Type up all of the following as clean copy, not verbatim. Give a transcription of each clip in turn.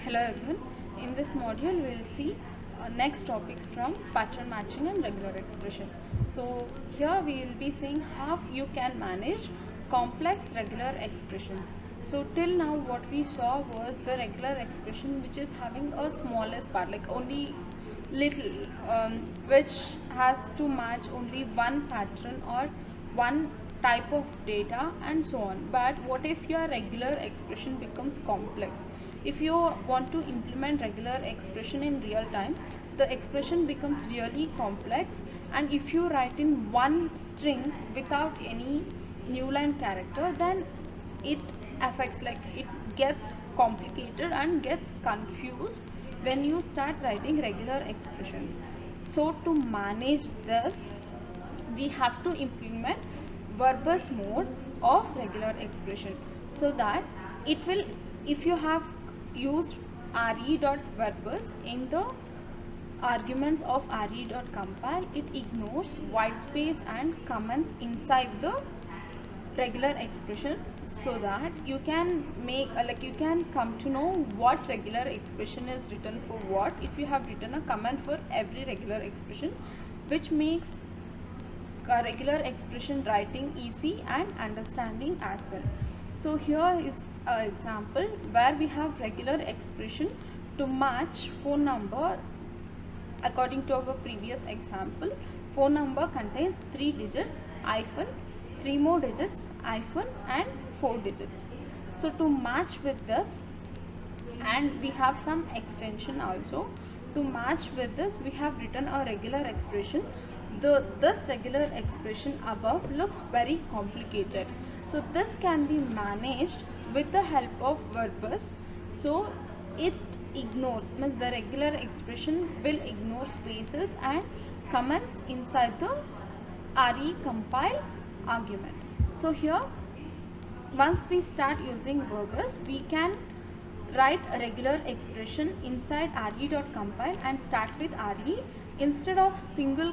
Hello everyone. In this module we will see next topics from pattern matching and regular expression. So here we will be seeing how you can manage complex regular expressions. So till now what we saw was the regular expression which is having a smallest part, like only little, which has to match only one pattern or one type of data and so on. But what if your regular expression becomes complex? If you want to implement regular expression in real time, the expression becomes really complex, and if you write in one string without any new line character, then it affects, like it gets complicated and gets confused when you start writing regular expressions. So to manage this, we have to implement verbose mode of regular expression, so that it will, if you have used re.verbose in the arguments of re.compile, it ignores white space and comments inside the regular expression, so that you can make you can come to know what regular expression is written for what if you have written a comment for every regular expression, which makes a regular expression writing easy and understanding as well. So here is an example where we have regular expression to match phone number. According to our previous example, phone number contains 3 digits hyphen 3 more digits hyphen and 4 digits. So to match with this, and we have some extension also to match with this, we have written a regular expression. This regular expression above looks very complicated, so this can be managed with the help of verbose. So it ignores, means the regular expression will ignore spaces and comments inside the re compile argument. So here, once we start using verbose, we can write a regular expression inside re.compile and start with re. Instead of single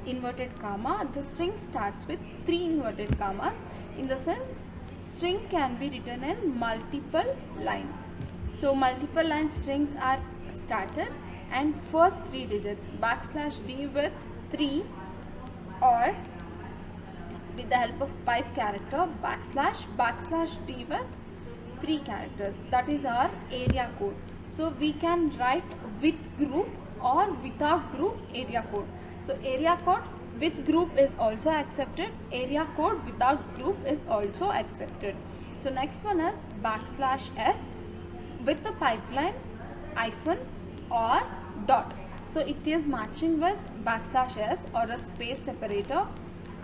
inverted comma, the string starts with 3 inverted commas. In the sense, string can be written in multiple lines. So multiple line strings are started, and first 3 digits \d with 3, or with the help of pipe character \d with 3 characters. That is our area code. So we can write with group or without group area code. So area code with group is also accepted, area code without group is also accepted. So next one is \s with the pipeline hyphen or dot. So it is matching with \s or a space separator,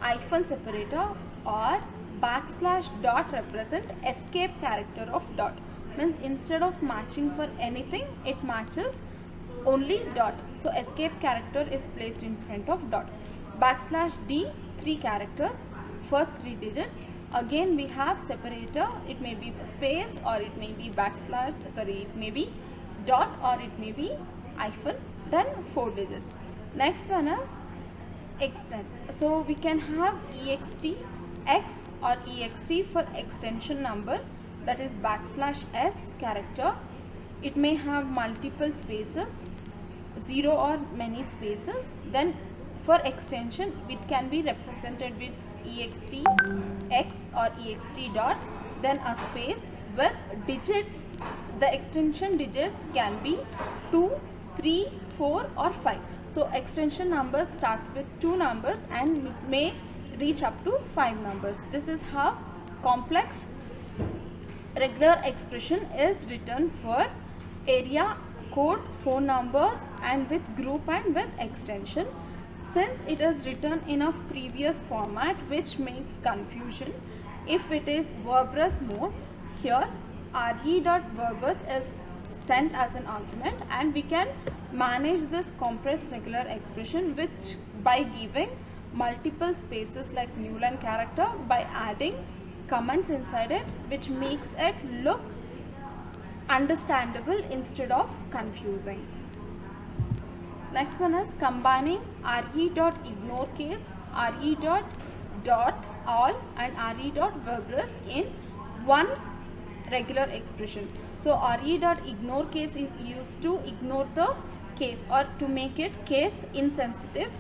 hyphen separator, or \dot represent escape character of dot. Means instead of matching for anything, it matches only dot. So escape character is placed in front of dot. \d 3 characters, first 3 digits. Again we have separator, it may be space or it may be it may be dot or it may be hyphen, then 4 digits. Next one is extend. So we can have ext x or ext for extension number, that is \s character. It may have multiple spaces, 0 or many spaces. Then for extension, it can be represented with ext x or ext dot, then a space with digits. The extension digits can be 2, 3, 4 or 5. So extension number starts with 2 numbers and may reach up to 5 numbers. This is how complex regular expression is written for area code, phone numbers, and with group and with extension. Since it is written in a previous format, which makes confusion, if it is verbose mode, here re.verbose is sent as an argument, and we can manage this compressed regular expression which by giving multiple spaces like new line character, by adding comments inside it, which makes it look understandable instead of confusing. Next one is combining re.ignore case, re.all and re.verbose in one regular expression. So re.ignore case is used to ignore the case or to make it case insensitive.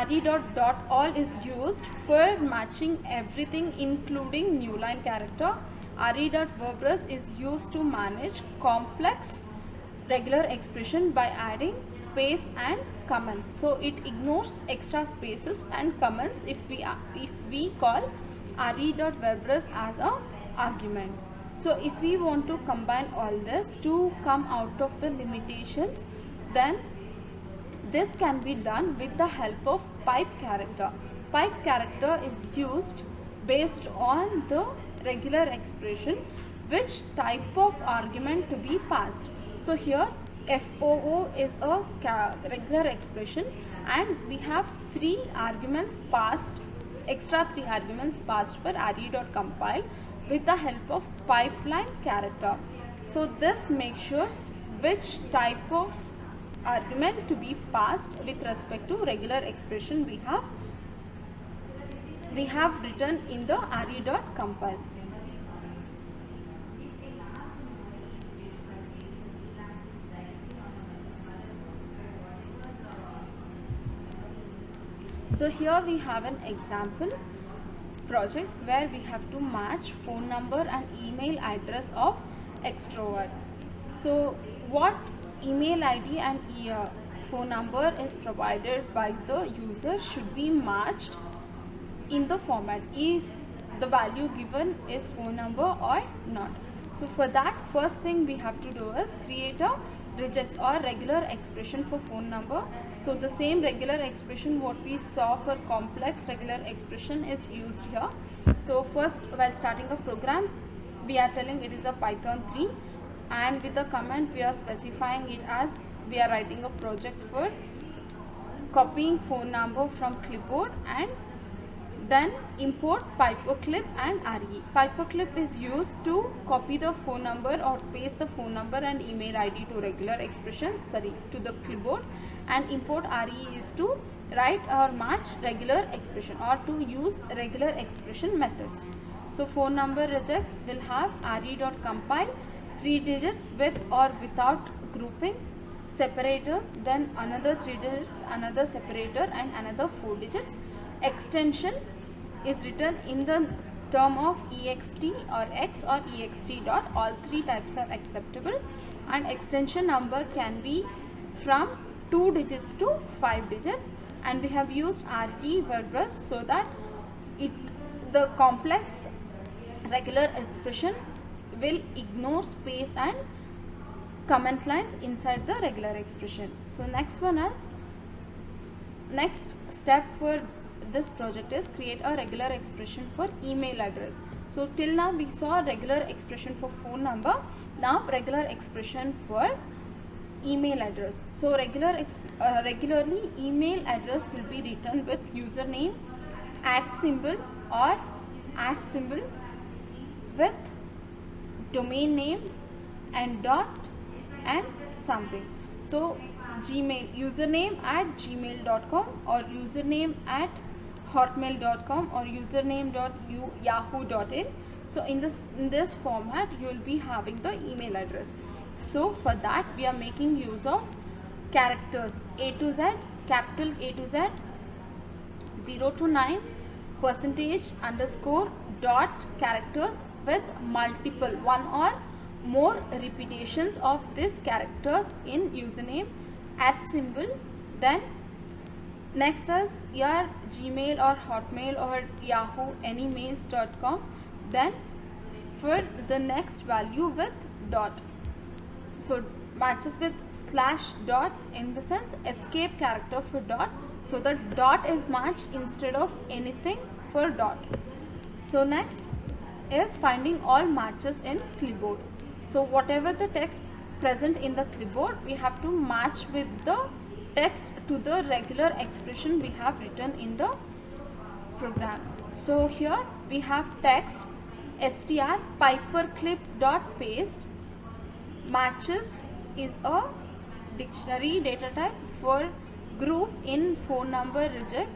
Re.all is used for matching everything including new line character. Re.verbose is used to manage complex regular expression by adding space and comments. So it ignores extra spaces and comments if we call re.verbose as a argument. So if we want to combine all this to come out of the limitations, then this can be done with the help of pipe character. Pipe character is used based on the regular expression, which type of argument to be passed. So here FOO is a regular expression, and we have three arguments passed, extra three arguments passed for re.compile with the help of pipeline character. So this makes sure which type of argument to be passed with respect to regular expression we have written in the re.compile. So here we have an example project where we have to match phone number and email address of extrovert. So what email ID and phone number is provided by the user should be matched in the format. Is the value given is phone number or not? So for that, first thing we have to do is create a regex or regular expression for phone number. So the same regular expression what we saw for complex regular expression is used here. So first, while starting a program, we are telling it is a Python 3, and with the comment we are specifying it as we are writing a project for copying phone number from clipboard, and then import Piperclip and RE. Piperclip is used to copy the phone number or paste the phone number and email ID to regular expression, to the clipboard, and import RE is to write or match regular expression or to use regular expression methods. So phone number regex will have re.compile 3 digits with or without grouping, separators, then another 3 digits, another separator, and another 4 digits. Extension is written in the term of ext or x or ext dot. All three types are acceptable, and extension number can be from 2 digits to 5 digits, and we have used re.verbose so that the complex regular expression will ignore space and comment lines inside the regular expression. So next step for this project is create a regular expression for email address. So till now we saw regular expression for phone number, now regular expression for email address. So regularly email address will be written with username, @ or @ with domain name and dot and something. So Gmail, username at gmail.com or username at hotmail.com or username.yahoo.in. So in this format you will be having the email address. So for that we are making use of characters A to Z, capital A to Z, 0 to 9, percentage, underscore, dot characters with multiple, one or more repetitions of these characters in username, @ then next is your Gmail or Hotmail or Yahoo anymails.com, then for the next value with dot. So matches with slash dot, in the sense escape character for dot, so the dot is matched instead of anything for dot. So next is finding all matches in clipboard. So whatever the text present in the clipboard, we have to match with the text to the regular expression we have written in the program. So here we have text str Piperclip dot paste, matches is a dictionary data type for group in phone number regex,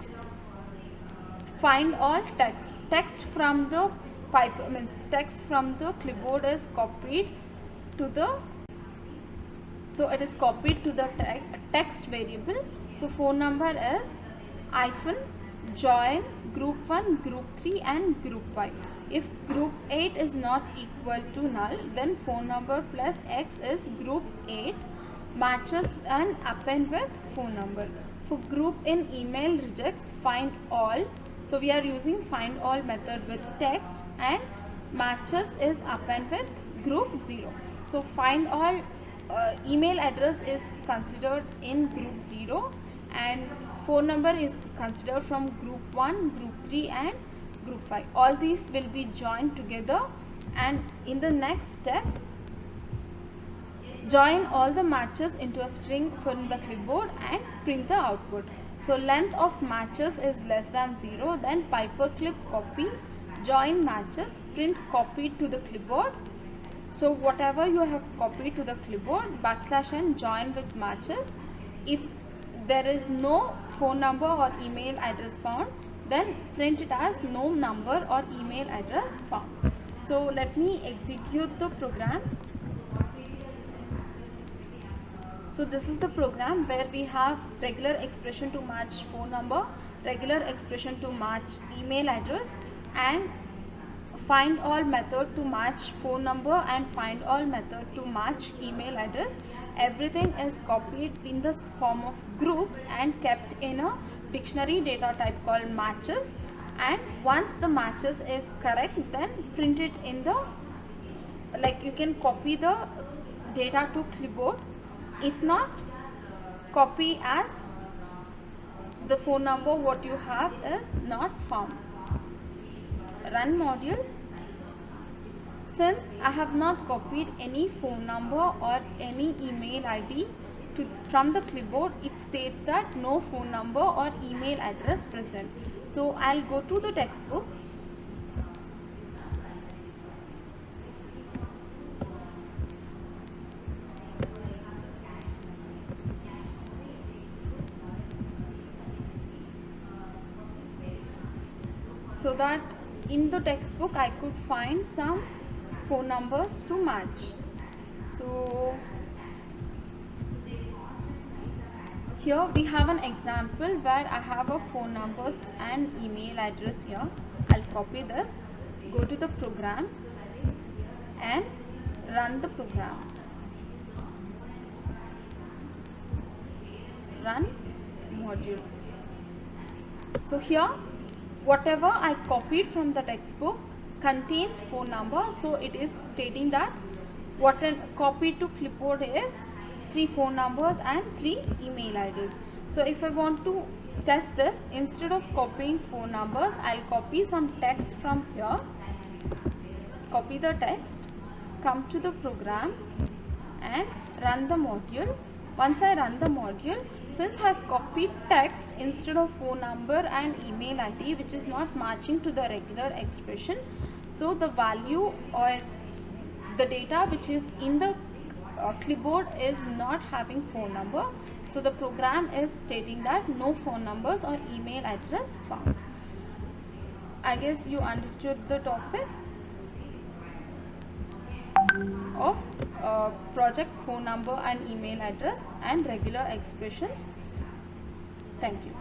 find all text from the text from the clipboard is copied to the, so it is copied to the text variable. So phone number is -join group 1, group 3 and group 5. If group 8 is not equal to null, then phone number plus X is group 8 matches and append with phone number. For group in email rejects, find all. So we are using find all method with text, and matches is append with group 0. So find all email address is considered in group 0 and phone number is considered from group 1, group 3 and group 5. All these will be joined together, and in the next step, join all the matches into a string from the clipboard and print the output. So length of matches is less than 0, then paperclip copy, join matches, print copy to the clipboard. So whatever you have copied to the clipboard, \n join with matches. If there is no phone number or email address found, then print it as no number or email address found. So let me execute the program. So this is the program where we have regular expression to match phone number, regular expression to match email address, and find all method to match phone number and find all method to match email address. Everything is copied in the form of groups and kept in a dictionary data type called matches, and once the matches is correct, then print it in the, like you can copy the data to clipboard. If not, copy as the phone number what you have is not found. Run module. Since I have not copied any phone number or any email ID from the clipboard, it states that no phone number or email address present. So I'll go to the textbook. So that in the textbook I could find some phone numbers to match. So here we have an example where I have a phone numbers and email address here. I'll copy this, go to the program and run the program. Run module. So here whatever I copied from the textbook contains phone number, so it is stating that what I copied to clipboard is 3 phone numbers and 3 email IDs. So if I want to test this, instead of copying phone numbers, I'll copy some text from here, copy the text, come to the program and run the module. Once I run the module, since I have copied text instead of phone number and email ID, which is not matching to the regular expression, so the value or the data which is in the clipboard is not having phone number. So the program is stating that no phone numbers or email address found. I guess you understood the topic of project phone number and email address and regular expressions. Thank you.